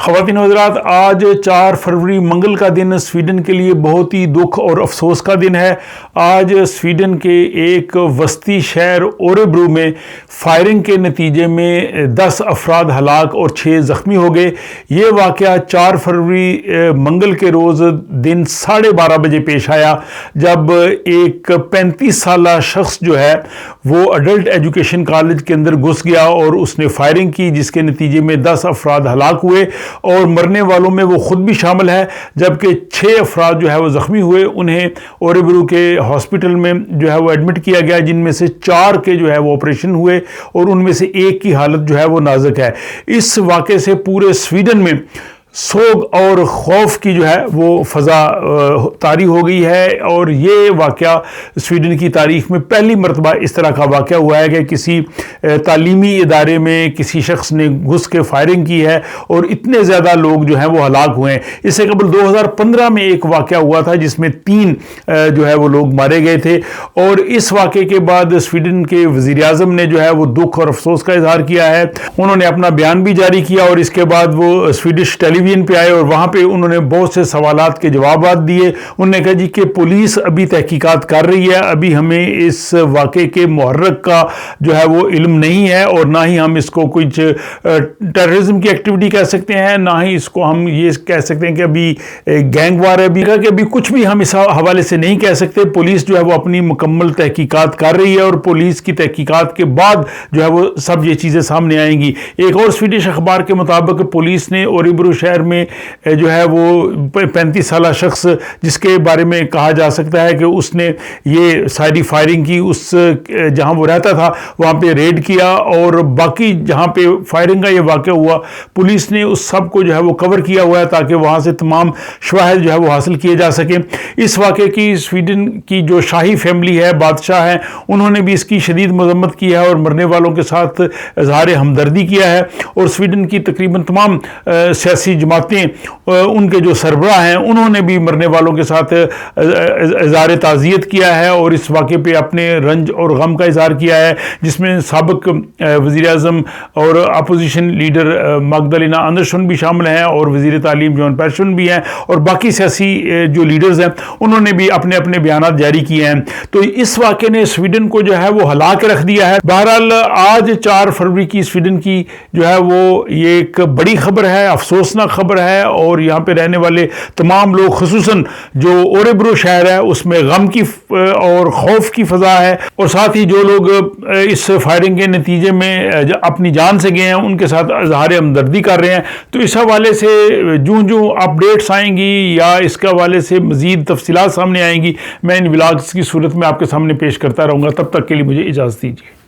خواتین و حضرات، آج 4 فروری منگل کا دن سویڈن کے لیے بہت ہی دکھ اور افسوس کا دن ہے۔ آج سویڈن کے ایک وسطی شہر اوریبرو میں فائرنگ کے نتیجے میں 10 افراد ہلاک اور 6 زخمی ہو گئے۔ یہ واقعہ 4 فروری منگل کے روز دن 12:30 بجے پیش آیا، جب ایک 35 سالہ شخص جو ہے وہ اڈلٹ ایجوکیشن کالج کے اندر گھس گیا اور اس نے فائرنگ کی، جس کے نتیجے میں 10 افراد ہلاک ہوئے اور مرنے والوں میں وہ خود بھی شامل ہے، جبکہ 6 افراد جو ہے وہ زخمی ہوئے۔ انہیں اوریبرو کے ہاسپٹل میں جو ہے وہ ایڈمٹ کیا گیا، جن میں سے 4 کے جو ہے وہ آپریشن ہوئے اور ان میں سے ایک کی حالت جو ہے وہ نازک ہے۔ اس واقعے سے پورے سویڈن میں سوگ اور خوف کی جو ہے وہ فضا طاری ہو گئی ہے، اور یہ واقعہ سویڈن کی تاریخ میں پہلی مرتبہ اس طرح کا واقعہ ہوا ہے کہ کسی تعلیمی ادارے میں کسی شخص نے گھس کے فائرنگ کی ہے اور اتنے زیادہ لوگ جو ہیں وہ ہلاک ہوئے ہیں۔ اس سے قبل 2015 میں ایک واقعہ ہوا تھا جس میں 3 جو ہے وہ لوگ مارے گئے تھے، اور اس واقعے کے بعد سویڈن کے وزیر اعظم نے جو ہے وہ دکھ اور افسوس کا اظہار کیا ہے۔ انہوں نے اپنا بیان بھی جاری کیا اور اس کے بعد وہ سویڈش ٹیلی ویژن پہ آئے اور وہاں پہ انہوں نے بہت سے سوالات کے جوابات دیے۔ انہوں نے کہا جی کہ پولیس ابھی تحقیقات کر رہی ہے، ابھی ہمیں اس واقعے کے محرک کا جو ہے وہ علم نہیں ہے، اور نہ ہی ہم اس کو کچھ ٹیررزم کی ایکٹیویٹی کہہ سکتے ہیں، نہ ہی اس کو ہم یہ کہہ سکتے ہیں کہ ابھی گینگ وار ہے۔ ابھی کچھ بھی ہم اس حوالے سے نہیں کہہ سکتے۔ پولیس جو ہے وہ اپنی مکمل تحقیقات کر رہی ہے اور پولیس کی تحقیقات کے بعد جو ہے وہ سب یہ چیزیں سامنے آئیں گی۔ ایک اور سویڈش اخبار کے مطابق پولیس نے اوریبرو شہر میں جو ہے وہ 35 سالہ شخص، جس کے بارے میں کہا جا سکتا ہے کہ اس نے یہ ساری فائرنگ کی، اس جہاں وہ رہتا تھا وہاں پہ ریڈ کیا، اور باقی جہاں پہ فائرنگ کا یہ واقعہ ہوا پولیس نے اس سب کو جو ہے وہ کور کیا ہوا ہے تاکہ وہاں سے تمام شواہد جو ہے وہ حاصل کیے جا سکیں۔ اس واقعے کی سویڈن کی جو شاہی فیملی ہے، بادشاہ ہیں، انہوں نے بھی اس کی شدید مذمت کی ہے اور مرنے والوں کے ساتھ اظہار ہمدردی کیا ہے، اور سویڈن کی تقریباً تمام سیاسی جماعتیں، ان کے جو سربراہ ہیں، انہوں نے بھی مرنے والوں کے ساتھ اظہار تعزیت کیا ہے اور اس واقعے پہ اپنے رنج اور غم کا اظہار کیا ہے، جس میں سابق وزیر اعظم اور اپوزیشن لیڈر مگدلینا اندرسن بھی شامل ہیں، اور وزیر تعلیم جون پیرسن بھی ہیں، اور باقی سیاسی جو لیڈرز ہیں انہوں نے بھی اپنے اپنے بیانات جاری کیے ہیں۔ تو اس واقعے نے سویڈن کو جو ہے وہ ہلا کے رکھ دیا ہے۔ بہرحال آج 4 فروری کی سویڈن کی جو ہے وہ یہ ایک بڑی خبر ہے، افسوسناک خبر ہے، اور یہاں پہ رہنے والے تمام لوگ، خصوصاً جو اوریبرو شہر ہے، اس میں غم کی اور خوف کی فضا ہے، اور ساتھ ہی جو لوگ اس فائرنگ کے نتیجے میں اپنی جان سے گئے ہیں ان کے ساتھ اظہار ہمدردی کر رہے ہیں۔ تو اس حوالے سے جو اپڈیٹس آئیں گی یا اس کے حوالے سے مزید تفصیلات سامنے آئیں گی، میں ان ولاگز کی صورت میں آپ کے سامنے پیش کرتا رہوں گا۔ تب تک کے لیے مجھے اجازت دیجیے۔